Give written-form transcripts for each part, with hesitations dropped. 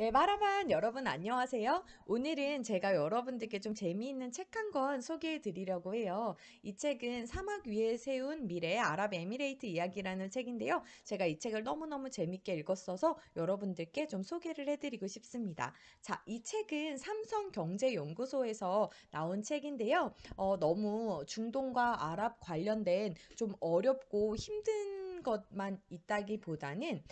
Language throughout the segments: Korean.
네, 마라반 여러분 안녕하세요. 오늘은 제가 여러분들께 좀 재미있는 책 한 권 소개해 드리려고 해요. 이 책은 사막 위에 세운 미래의 아랍에미레이트 이야기라는 책인데요. 제가 이 책을 너무너무 재밌게 읽었어서 여러분들께 좀 소개를 해드리고 싶습니다. 자, 이 책은 삼성경제연구소에서 나온 책인데요. 너무 중동과 아랍 관련된 좀 어렵고 힘든 것만 있다기보다는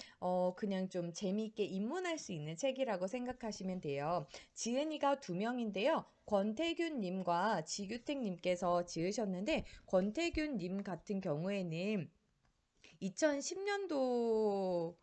그냥 좀 재미있게 입문할 수 있는 책이라고 생각하시면 돼요. 지은이가 두 명인데요. 권태균 님과 지규택 님께서 지으셨는데 권태균 님 같은 경우에는 2010년도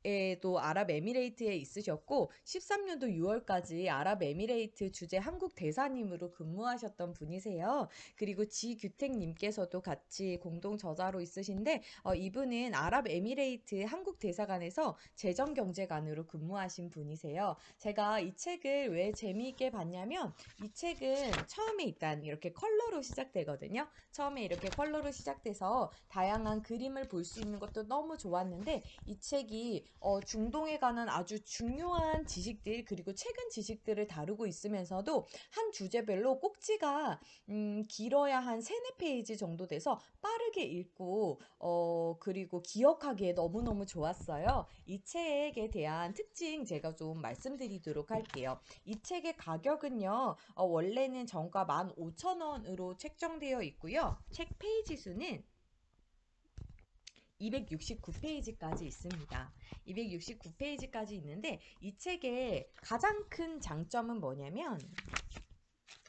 에도 아랍에미레이트에 있으셨고 13년도 6월까지 아랍에미레이트 주재 한국 대사님으로 근무하셨던 분이세요. 그리고 지규택님께서도 같이 공동 저자로 있으신데 이분은 아랍에미레이트 한국 대사관에서 재정경제관으로 근무하신 분이세요. 제가 이 책을 왜 재미있게 봤냐면 이 책은 처음에 일단 이렇게 컬러로 시작되거든요. 처음에 이렇게 컬러로 시작돼서 다양한 그림을 볼 수 있는 것도 너무 좋았는데 이 책이 중동에 관한 아주 중요한 지식들 그리고 최근 지식들을 다루고 있으면서도 한 주제별로 꼭지가 길어야 한 3, 4페이지 정도 돼서 빠르게 읽고 그리고 기억하기에 너무너무 좋았어요. 이 책에 대한 특징 제가 좀 말씀드리도록 할게요. 이 책의 가격은요. 원래는 정가 15,000원으로 책정되어 있고요. 책 페이지 수는 269페이지까지 있습니다. 269페이지까지 있는데 이 책의 가장 큰 장점은 뭐냐면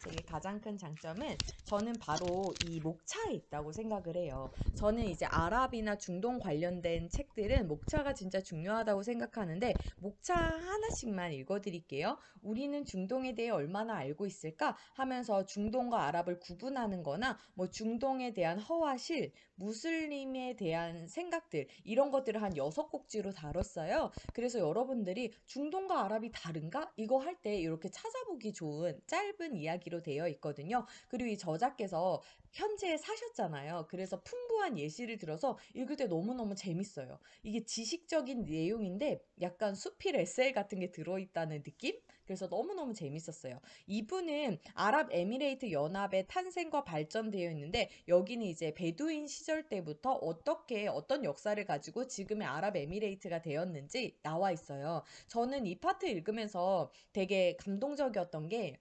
책의 가장 큰 장점은 저는 바로 이 목차에 있다고 생각을 해요. 저는 이제 아랍이나 중동 관련된 책들은 목차가 진짜 중요하다고 생각하는데 목차 하나씩만 읽어드릴게요. 우리는 중동에 대해 얼마나 알고 있을까 하면서 중동과 아랍을 구분하는 거나 뭐 중동에 대한 허와 실, 무슬림에 대한 생각들 이런 것들을 한 6곡지로 다뤘어요. 그래서 여러분들이 중동과 아랍이 다른가? 이거 할 때 이렇게 찾아보기 좋은 짧은 이야기로 되어 있거든요. 그리고 이 저자께서 현재에 사셨잖아요. 그래서 풍부한 예시를 들어서 읽을 때 너무너무 재밌어요. 이게 지식적인 내용인데 약간 수필 에세이 같은 게 들어있다는 느낌? 그래서 너무너무 재밌었어요. 이분은 아랍에미레이트 연합의 탄생과 발전되어 있는데 여기는 이제 베두인 시절 때부터 어떻게 어떤 역사를 가지고 지금의 아랍에미레이트가 되었는지 나와 있어요. 저는 이 파트 읽으면서 되게 감동적이었던 게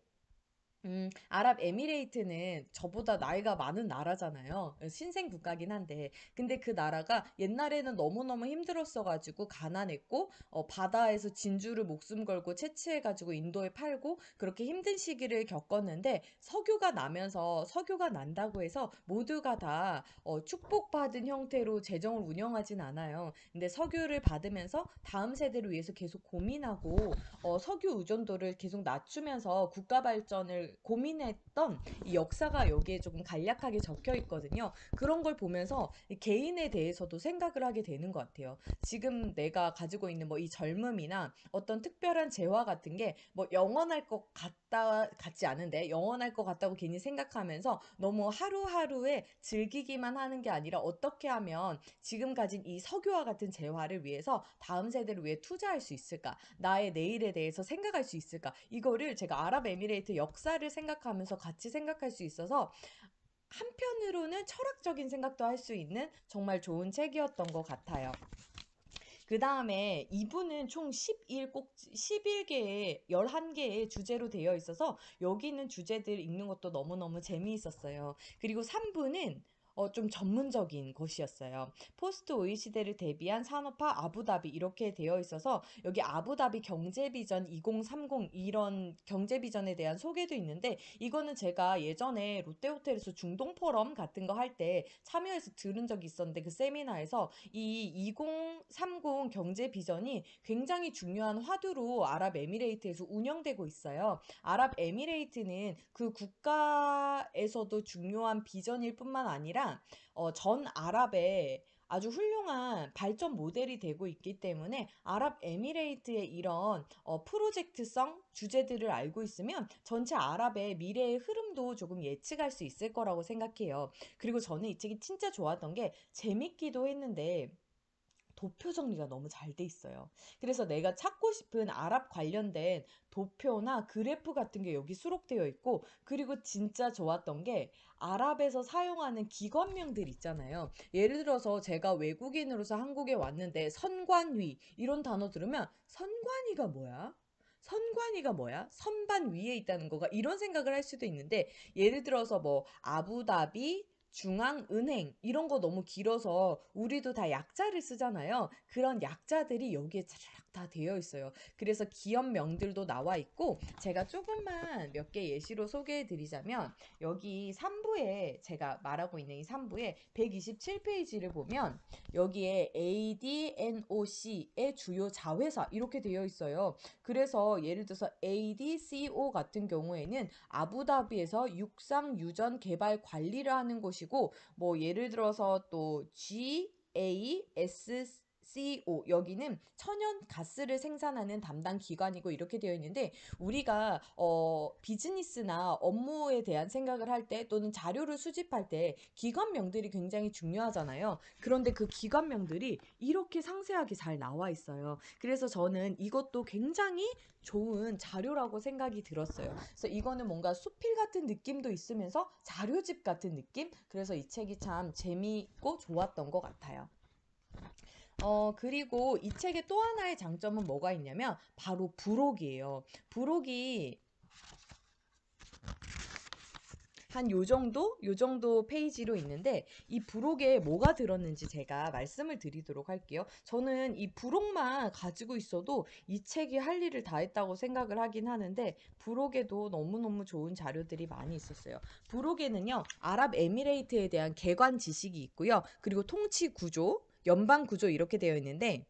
아랍에미레이트는 저보다 나이가 많은 나라잖아요. 신생 국가긴 한데. 근데 그 나라가 옛날에는 너무너무 힘들었어가지고 가난했고, 바다에서 진주를 목숨 걸고 채취해가지고 인도에 팔고, 그렇게 힘든 시기를 겪었는데, 석유가 나면서, 석유가 난다고 해서 모두가 다, 축복받은 형태로 재정을 운영하진 않아요. 근데 석유를 받으면서 다음 세대를 위해서 계속 고민하고, 석유 의존도를 계속 낮추면서 국가 발전을 고민했던 이 역사가 여기에 조금 간략하게 적혀 있거든요. 그런 걸 보면서 개인에 대해서도 생각을 하게 되는 것 같아요. 지금 내가 가지고 있는 뭐 이 젊음이나 어떤 특별한 재화 같은 게 뭐 영원할 것 같지 않은데 영원할 것 같다고 괜히 생각하면서 너무 하루하루에 즐기기만 하는 게 아니라 어떻게 하면 지금 가진 이 석유와 같은 재화를 위해서 다음 세대를 위해 투자할 수 있을까? 나의 내일에 대해서 생각할 수 있을까? 이거를 제가 아랍에미레이트 역사를 생각하면서 같이 생각할 수 있어서 한편으로는 철학적인 생각도 할 수 있는 정말 좋은 책이었던 것 같아요. 그 다음에 2부는 총 11개의, 11개의 주제로 되어 있어서 여기 있는 주제들 읽는 것도 너무너무 재미있었어요. 그리고 3부는 좀 전문적인 것이었어요. 포스트 오일 시대를 대비한 산업화 아부다비 이렇게 되어 있어서 여기 아부다비 경제비전 2030 이런 경제비전에 대한 소개도 있는데 이거는 제가 예전에 롯데호텔에서 중동포럼 같은 거 할 때 참여해서 들은 적이 있었는데 그 세미나에서 이 2030 경제 비전이 굉장히 중요한 화두로 아랍에미레이트에서 운영되고 있어요. 아랍에미레이트는 그 국가에서도 중요한 비전일 뿐만 아니라 전 아랍의 아주 훌륭한 발전 모델이 되고 있기 때문에 아랍에미레이트의 이런 프로젝트성 주제들을 알고 있으면 전체 아랍의 미래의 흐름도 조금 예측할 수 있을 거라고 생각해요. 그리고 저는 이 책이 진짜 좋았던 게 재밌기도 했는데 도표 정리가 너무 잘 돼 있어요. 그래서 내가 찾고 싶은 아랍 관련된 도표나 그래프 같은 게 여기 수록되어 있고, 그리고 진짜 좋았던 게 아랍에서 사용하는 기관명들 있잖아요. 예를 들어서 제가 외국인으로서 한국에 왔는데 선관위 이런 단어 들으면 선관위가 뭐야? 선관위가 뭐야? 선반 위에 있다는 거가 이런 생각을 할 수도 있는데, 예를 들어서 뭐 아부다비 중앙은행 이런 거 너무 길어서 우리도 다 약자를 쓰잖아요. 그런 약자들이 여기에 차라락 다 되어 있어요. 그래서 기업명들도 나와 있고, 제가 조금만 몇 개 예시로 소개해 드리자면, 여기 3부에 제가 말하고 있는 이 3부에 127페이지를 보면 여기에 ADNOC의 주요 자회사 이렇게 되어 있어요. 그래서 예를 들어서 ADCO 같은 경우에는 아부다비에서 육상 유전 개발 관리를 하는 곳이고, 뭐 예를 들어서 또 GASCO 여기는 천연 가스를 생산하는 담당 기관이고 이렇게 되어 있는데, 우리가 비즈니스나 업무에 대한 생각을 할 때 또는 자료를 수집할 때 기관명들이 굉장히 중요하잖아요. 그런데 그 기관명들이 이렇게 상세하게 잘 나와 있어요. 그래서 저는 이것도 굉장히 좋은 자료라고 생각이 들었어요. 그래서 이거는 뭔가 수필 같은 느낌도 있으면서 자료집 같은 느낌? 그래서 이 책이 참 재미있고 좋았던 것 같아요. 그리고 이 책의 또 하나의 장점은 뭐가 있냐면 바로 부록이에요. 부록이 한 요 정도 페이지로 있는데, 이 부록에 뭐가 들었는지 제가 말씀을 드리도록 할게요. 저는 이 부록만 가지고 있어도 이 책이 할 일을 다 했다고 생각을 하긴 하는데, 부록에도 너무너무 좋은 자료들이 많이 있었어요. 부록에는요, 아랍에미레이트에 대한 개관 지식이 있고요. 그리고 통치 구조, 연방 구조 이렇게 되어 있는데,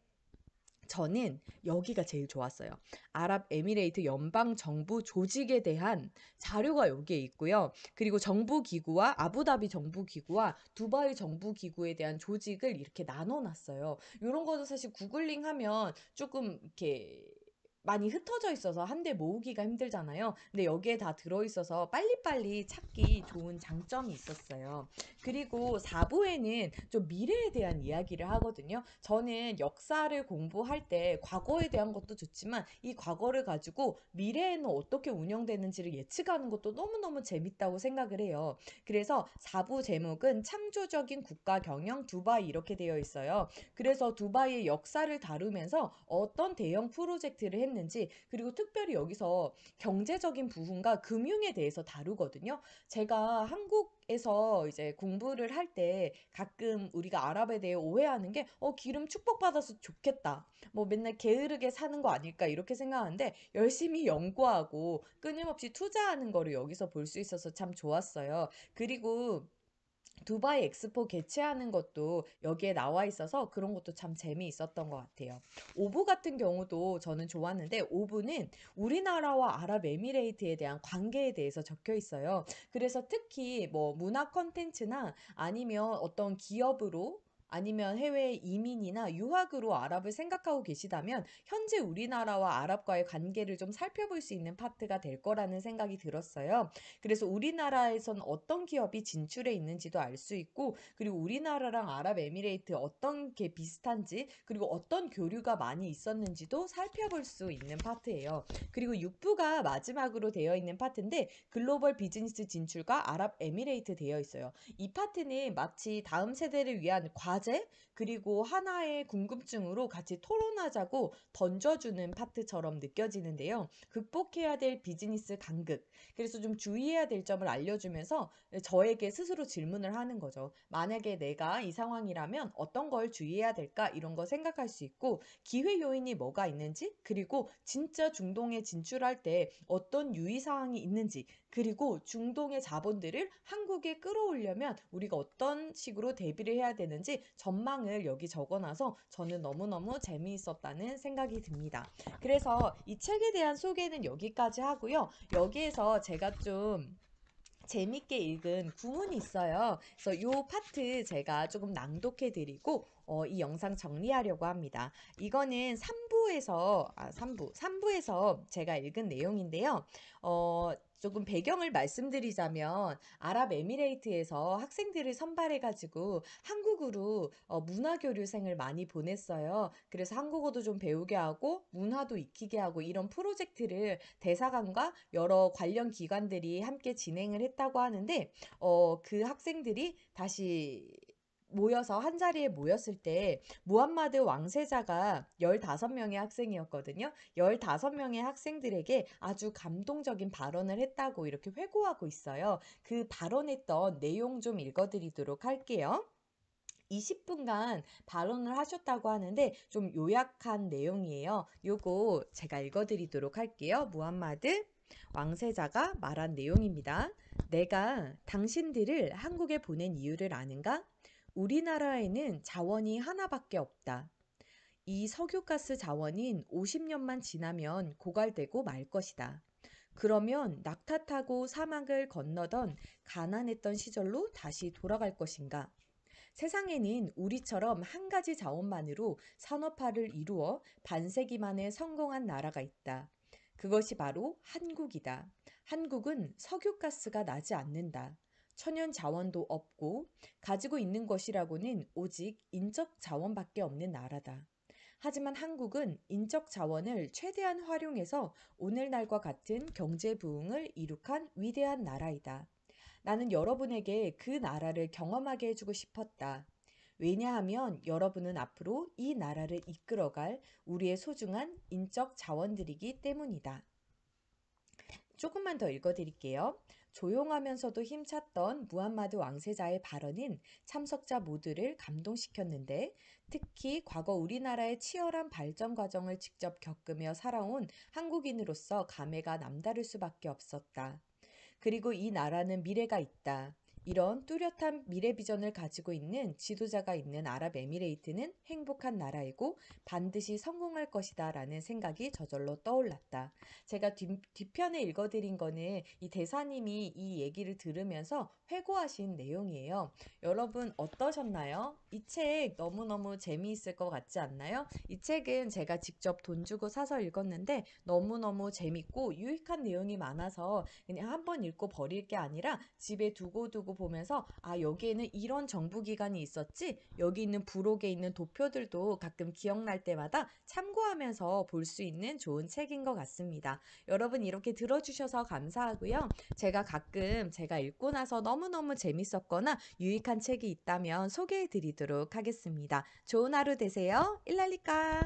저는 여기가 제일 좋았어요. 아랍에미레이트 연방 정부 조직에 대한 자료가 여기에 있고요. 그리고 정부 기구와 아부다비 정부 기구와 두바이 정부 기구에 대한 조직을 이렇게 나눠 놨어요. 이런 거도 사실 구글링하면 조금 이렇게 많이 흩어져 있어서 한데 모으기가 힘들잖아요. 근데 여기에 다 들어있어서 빨리빨리 찾기 좋은 장점이 있었어요. 그리고 4부에는 좀 미래에 대한 이야기를 하거든요. 저는 역사를 공부할 때 과거에 대한 것도 좋지만 이 과거를 가지고 미래에는 어떻게 운영되는지를 예측하는 것도 너무너무 재밌다고 생각을 해요. 그래서 4부 제목은 창조적인 국가 경영 두바이 이렇게 되어 있어요. 그래서 두바이의 역사를 다루면서 어떤 대형 프로젝트를 했는지, 그리고 특별히 여기서 경제적인 부분과 금융에 대해서 다루거든요. 제가 한국에서 이제 공부를 할 때 가끔 우리가 아랍에 대해 오해하는 게 기름 축복받아서 좋겠다. 뭐 맨날 게으르게 사는 거 아닐까 이렇게 생각하는데, 열심히 연구하고 끊임없이 투자하는 거를 여기서 볼 수 있어서 참 좋았어요. 그리고 두바이 엑스포 개최하는 것도 여기에 나와 있어서 그런 것도 참 재미있었던 것 같아요. 오브 같은 경우도 저는 좋았는데, 오브는 우리나라와 아랍에미레이트에 대한 관계에 대해서 적혀 있어요. 그래서 특히 뭐 문화 컨텐츠나 아니면 어떤 기업으로 아니면 해외 이민이나 유학으로 아랍을 생각하고 계시다면 현재 우리나라와 아랍과의 관계를 좀 살펴볼 수 있는 파트가 될 거라는 생각이 들었어요. 그래서 우리나라에선 어떤 기업이 진출해 있는지도 알 수 있고, 그리고 우리나라랑 아랍에미레이트 어떤 게 비슷한지, 그리고 어떤 교류가 많이 있었는지도 살펴볼 수 있는 파트예요. 그리고 6부가 마지막으로 되어 있는 파트인데, 글로벌 비즈니스 진출과 아랍에미레이트 되어 있어요. 이 파트는 마치 다음 세대를 위한 과제, 그리고 하나의 궁금증으로 같이 토론하자고 던져주는 파트처럼 느껴지는데요. 극복해야 될 비즈니스 간극, 그래서 좀 주의해야 될 점을 알려주면서 저에게 스스로 질문을 하는 거죠. 만약에 내가 이 상황이라면 어떤 걸 주의해야 될까? 이런 거 생각할 수 있고, 기회 요인이 뭐가 있는지, 그리고 진짜 중동에 진출할 때 어떤 유의사항이 있는지, 그리고 중동의 자본들을 한국에 끌어오려면 우리가 어떤 식으로 대비를 해야 되는지 전망을 여기 적어놔서 저는 너무너무 재미있었다는 생각이 듭니다. 그래서 이 책에 대한 소개는 여기까지 하고요. 여기에서 제가 좀 재밌게 읽은 구문이 있어요. 그래서 요 파트 제가 조금 낭독해 드리고 이 영상 정리하려고 합니다. 이거는 3부에서 제가 읽은 내용인데요. 조금 배경을 말씀드리자면 아랍에미레이트에서 학생들을 선발해 가지고 한국으로 문화교류생을 많이 보냈어요. 그래서 한국어도 좀 배우게 하고 문화도 익히게 하고 이런 프로젝트를 대사관과 여러 관련 기관들이 함께 진행을 했다고 하는데 그 학생들이 다시 모여서 한자리에 모였을 때 무함마드 왕세자가 15 명의 학생이었거든요. 15 명의 학생들에게 아주 감동적인 발언을 했다고 이렇게 회고하고 있어요. 그 발언했던 내용 좀 읽어 드리도록 할게요. 20 분간 발언을 하셨다고 하는데 좀 요약한 내용이에요. 요거 제가 읽어 드리도록 할게요. 무함마드 왕세자가 말한 내용입니다. 내가 당신들을 한국에 보낸 이유를 아는가? 우리나라에는 자원이 하나밖에 없다. 이 석유가스 자원인 50년만 지나면 고갈되고 말 것이다. 그러면 낙타 타고 사막을 건너던 가난했던 시절로 다시 돌아갈 것인가? 세상에는 우리처럼 한 가지 자원만으로 산업화를 이루어 반세기 만에 성공한 나라가 있다. 그것이 바로 한국이다. 한국은 석유가스가 나지 않는다. 천연 자원도 없고 가지고 있는 것이라고는 오직 인적 자원밖에 없는 나라다. 하지만 한국은 인적 자원을 최대한 활용해서 오늘날과 같은 경제 부흥을 이룩한 위대한 나라이다. 나는 여러분에게 그 나라를 경험하게 해주고 싶었다. 왜냐하면 여러분은 앞으로 이 나라를 이끌어갈 우리의 소중한 인적 자원들이기 때문이다. 조금만 더 읽어드릴게요. 조용하면서도 힘찼던 무함마드 왕세자의 발언은 참석자 모두를 감동시켰는데 특히 과거 우리나라의 치열한 발전 과정을 직접 겪으며 살아온 한국인으로서 감회가 남다를 수밖에 없었다. 그리고 이 나라는 미래가 있다. 이런 뚜렷한 미래 비전을 가지고 있는 지도자가 있는 아랍에미레이트는 행복한 나라이고 반드시 성공할 것이다 라는 생각이 저절로 떠올랐다. 제가 뒤편에 읽어드린 거는 이 대사님이 이 얘기를 들으면서 회고하신 내용이에요. 여러분 어떠셨나요? 이 책 너무너무 재미있을 것 같지 않나요? 이 책은 제가 직접 돈 주고 사서 읽었는데 너무너무 재밌고 유익한 내용이 많아서 그냥 한 번 읽고 버릴 게 아니라 집에 두고 보면서 아, 여기에는 이런 정부기관이 있었지? 여기 있는 부록에 있는 도표들도 가끔 기억날 때마다 참고하면서 볼 수 있는 좋은 책인 것 같습니다. 여러분 이렇게 들어주셔서 감사하고요. 제가 가끔 제가 읽고 나서 너무너무 재밌었거나 유익한 책이 있다면 소개해 드리도록 하겠습니다. 좋은 하루 되세요. 일랄리까.